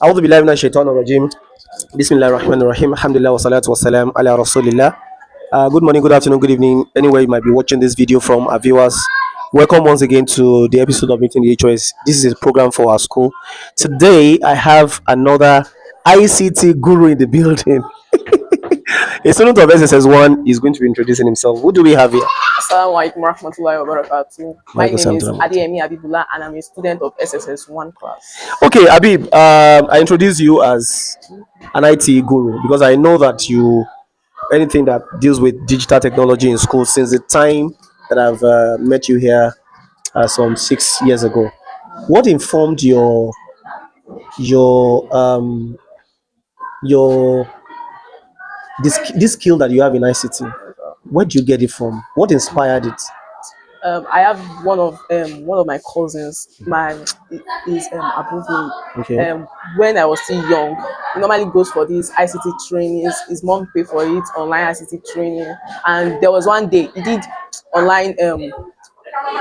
أعوذ بالله من الشيطان الرجيم. بسم الله الرحمن الرحيم. الحمد لله والصلاة والسلام على رسول الله. Good morning, good afternoon, good evening. Anywhere you might be watching this video from, our viewers, welcome once again to the episode of Meeting the HoS. This is a program for our school. Today, I have another ICT guru in the building. A student of SSS1 is going to be introducing himself. Who do we have here? Assalamu alaikum warahmatullahi wabarakatuh. My Michael name is Samdram. Adeyemi Habeebullah and I'm a student of SSS1 class. Okay, Abib, I introduce you as an IT guru because I know that you anything that deals with digital technology in school since the time that I've met you here some 6 years ago. What informed your your this skill that you have in ICT? Where did you get it from? What inspired it? I have one of my cousins. My is Abubu. Okay. When I was still young, he normally goes for these ICT trainings. His mom paid for it, online ICT training. And there was one day he did online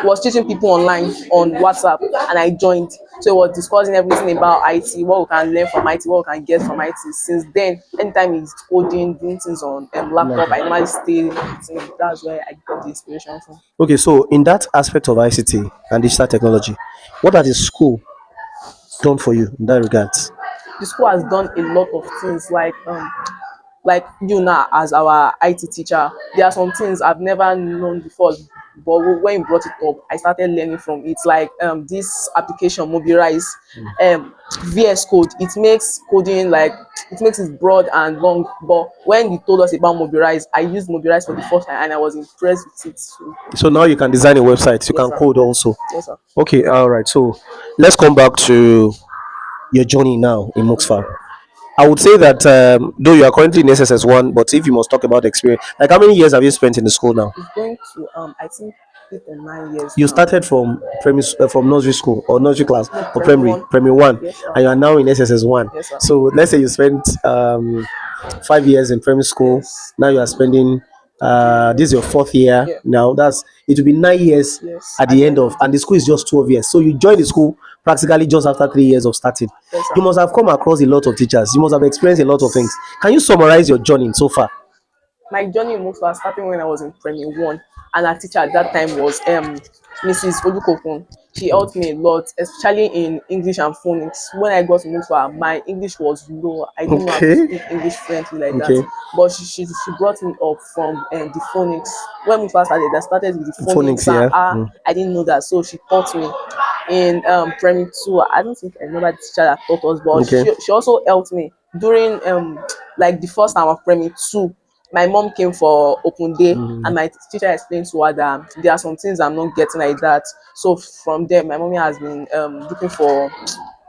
was teaching people online on WhatsApp, and I joined. So he was discussing everything about IT, what we can learn from IT, what we can get from IT. Since then, anytime he's coding, doing things on laptop, I normally stay with him. That's where I got the inspiration from. Okay, so in that aspect of ICT and digital technology, what has the school done for you in that regard? The school has done a lot of things like you now as our IT teacher. There are some things I've never known before, but when you brought it up, I started learning from it. Like this application Mobilize, VS Code. It makes coding like it makes it broad and long. But when you told us about Mobilize, I used Mobilize for the first time and I was impressed with it. So, So now you can design a website, you yes, can sir. code also. Yes, sir. Okay, all right. So let's come back to your journey now in Muksfar. I would say that though you are currently in SSS1, but if you must talk about experience, like how many years have you spent in the school now? It's going to I think 8 or 9 years You now. started from nursery school or nursery class No, or primary primary, one. primary one, Yes, sir. and you are now in SSS1. Yes, sir. So let's say you spent 5 years in primary school. Yes. Now you are spending this is your fourth year. Yeah. Now that's it will be 9 years Yes. at the end of, and the school is just 12 years. So you joined the school practically just after 3 years of starting. Yes, You sir. must have come across a lot of teachers. You must have experienced a lot of things. Can you summarize your journey so far? My journey in Muksfar started when I was in primary one, and our teacher at that time was Mrs. Olukokun. She helped me a lot, especially in English and phonics. When I got to Muksfar, my English was low. I didn't know how to Okay. speak English fluently like that. Okay. But she brought me up from the phonics. When Muksfar started, I started with the phonics, Phonics, and yeah. I didn't know that, so she taught me. In primary two, I don't think I remember the teacher that taught us, but Okay. she also helped me during like the first time of primary two. My mom came for open day and my teacher explained to her that there are some things I'm not getting like that. So from there, my mommy has been looking for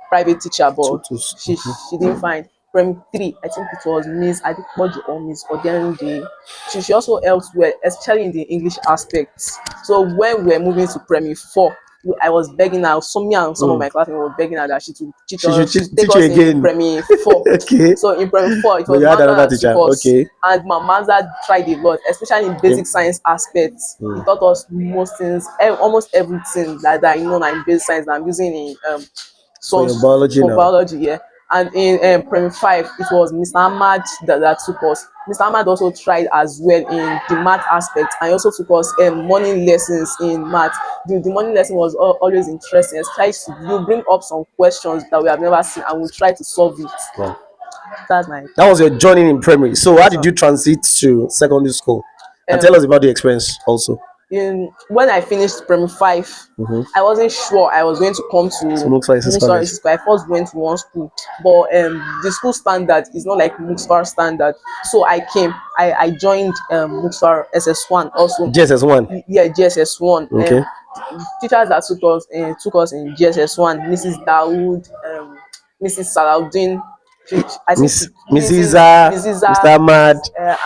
private teacher, but she didn't find. Primary three, I think it was Miss Adikpoju or Miss Odenrinde. She also helped well, especially in the English aspects. So when we were moving to primary four, I was begging her, some me and some of my classmates were begging her that she to teach She should us, she take teach you us in again. primary four. Okay. So in primary four, it But was you had Manza another and took teacher. us, Okay. and my Manza tried a lot, especially in Okay. basic science aspects. He taught us most things, almost everything that you know now in basic science that I'm using in For so your biology for now. biology, yeah. And in primary five, it was Mr. Ahmad that took us. Mr. Ahmad also tried as well in the math aspect, and he also took us morning lessons in math. The morning lesson was always interesting. Especially you bring up some questions that we have never seen, and we try to solve it. Wow. That's my That was your journey in primary. So how yes, did sir. you transit to secondary school? And tell us about the experience also. In when I finished primary five, I wasn't sure I was going to come So to Muksfar Oasis Muksfar College. Oasis College. I first went to one school, but the school standard is not like Muksfar standard. So I joined Muksfar SS1 also. JSS1. Yeah, GSS1. Okay. Teachers that took us in GSS1, Mrs. Dawood, Mrs. Salaudin, I think Mrs. Mrs. Mr. Ahmad.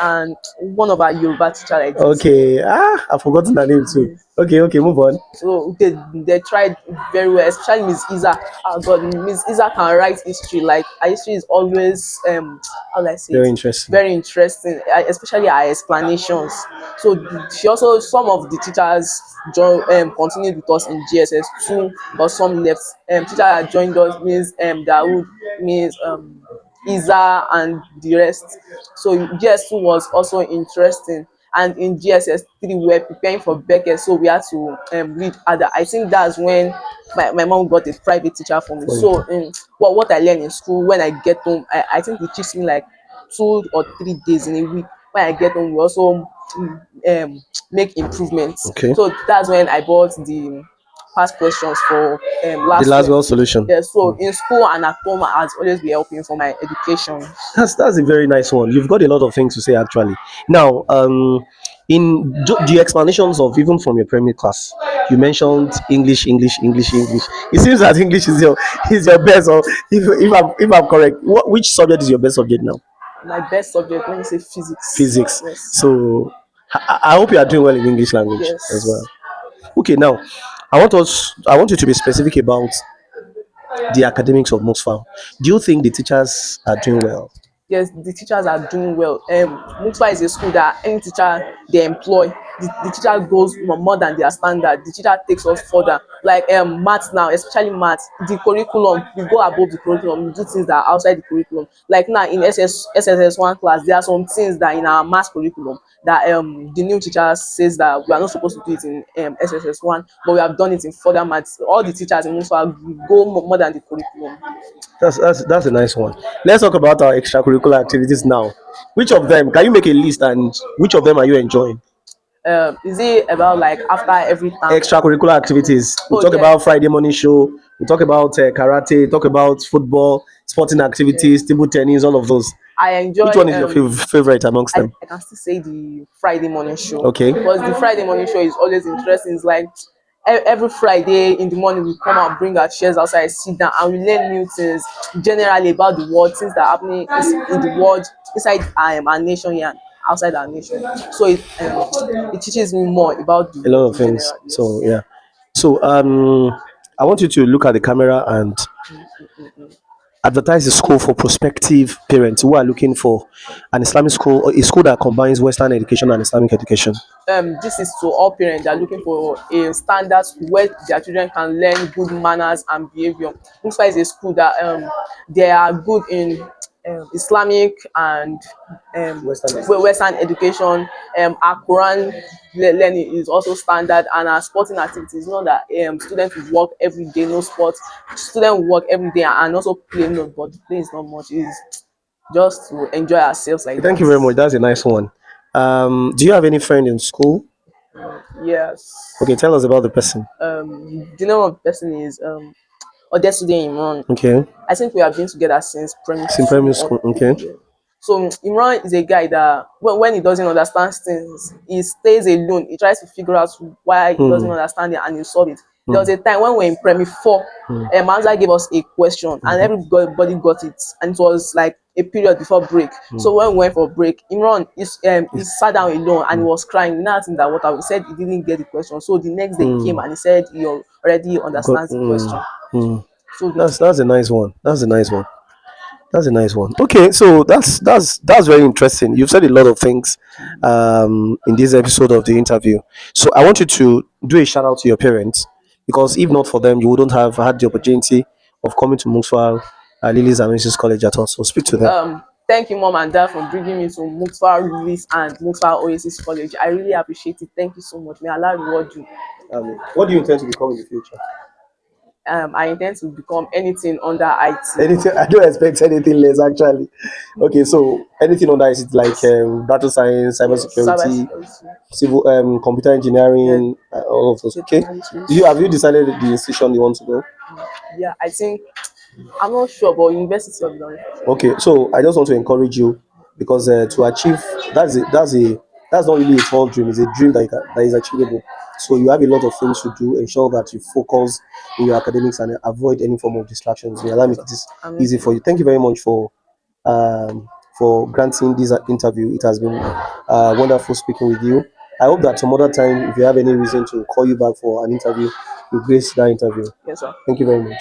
And one of our Yoruba teacher like this. Okay. I've forgotten her name too. Okay, okay, move on. So they tried very well, especially Miss Isa. Oh God, Miss Isa can write history. Like her history is always how do I say it? Very interesting. Very interesting, especially her explanations. So she also some of the teachers continued with us in GSS two, but some left. Teacher that joined us Miss Dawood, Miss Isa, and the rest. So GS2 was also interesting. And in GSS 3, we were preparing for Beckett, so we had to read other. I think that's when my mom got a private teacher for me. For you. So what I learned in school, when I get home, I think it teaches me like 2 or 3 days in a week. When I get home, we also make improvements. Okay. So that's when I bought the past questions for The last last term. well solution. Yeah, so in school and at home, I has always been helping for my education. That's a very nice one. You've got a lot of things to say actually. Now, in the explanations of even from your primary class, you mentioned English, English, English, English. It seems that English is your best. Or if I'm correct, which subject is your best subject now? My best subject, let me say physics. Physics. Yes. So I hope you are doing well in English language as Yes. well. Okay, now I want you to be specific about the academics of Muksfar. Do you think the teachers are doing well? Yes, the teachers are doing well. Muksfar is a school that any teacher they employ, the teacher goes more than their standard. The teacher takes us further. Like maths now, especially maths, the curriculum, we go above the curriculum, we do things that are outside the curriculum. Like now in SSS1 class, there are some things that in our maths curriculum that the new teacher says that we are not supposed to do it in SSS1, but we have done it in further maths. All the teachers in Muksfar go more than the curriculum. That's a nice one. Let's talk about our extracurricular activities now. Which of them can you make a list, and which of them are you enjoying? Is it about like after every time? Extracurricular activities. We Oh talk yeah, about Friday morning show. We talk about karate. Talk about football, sporting yeah. activities, table tennis, all of those. I Which enjoy one is your favorite amongst them? I can still say the Friday morning show, Okay. because the Friday morning show is always interesting. It's like every Friday in the morning we come out, bring our chairs outside, sit down, and we learn new things generally about the world, things that are happening in the world, inside our nation here and outside our nation. So it teaches me more about the A lot world of in things. general. So Yes. yeah. So I want you to look at the camera and advertise the school for prospective parents who are looking for an Islamic school or a school that combines Western education and Islamic education. This is to all parents that are looking for a standard school where their children can learn good manners and behavior. Musa is a school that they are good in Islamic and Western education. Western education. Our Quran learning is also standard, and our sporting activities. Not that students will work every day, no sport. Students will work every day and also play, no, but the play is not much. It's just to enjoy ourselves like Thank that. you very much. That's a nice one. Do you have any friend in school? Okay, Yes. tell us about the person. The name of the person is Odesude Imran. Okay, I think we have been together since primary it's in two primary or school. Okay. yeah. So Imran is a guy that when he doesn't understand things, he stays alone. He tries to figure out why he doesn't Hmm. understand it and he solve it. There was Hmm. a time when we were in primary four, Manza gave us a question and everybody got it, and it was like a period before break. So when we went for break, Imran he sat down alone and he was crying. Nothing that what I said he didn't get the question. So the next day he came Hmm. and he said he already Got, understands the question. hmm. So That's a nice one. That's a nice one. That's a nice one. Okay, so that's very interesting. You've said a lot of things in this episode of the interview. So I want you to do a shout out to your parents because if not for them, you wouldn't have had the opportunity of coming to Muksfar Lilies and Mrs. College at all. So speak to them. thank you, mom and dad, for bringing me to Muksfar Oasis and Muksfar Oasis College. I really appreciate it. Thank you so much. May Allah reward you. What do you intend to become in the future? I intend to become anything under IT. Anything? I don't expect anything less actually. Okay, so anything on that is it like data science, Yes, cybersecurity, cybersecurity. civil computer Yes, engineering, all of those. Okay. Do you technologies. have you decided the institution you want to go? Yeah, I think I'm not sure, but University of London. Okay, so I just want to encourage you because to achieve that's not really a small dream. It's a dream that is achievable. So you have a lot of things to do. Ensure that you focus in your academics and avoid any form of distractions. May Allah make this I'm easy for you. Thank you very much for granting this interview. It has been wonderful speaking with you. I hope that some other time, if you have any reason to call you back for an interview, you grace that interview. Yes, sir. Thank you very much.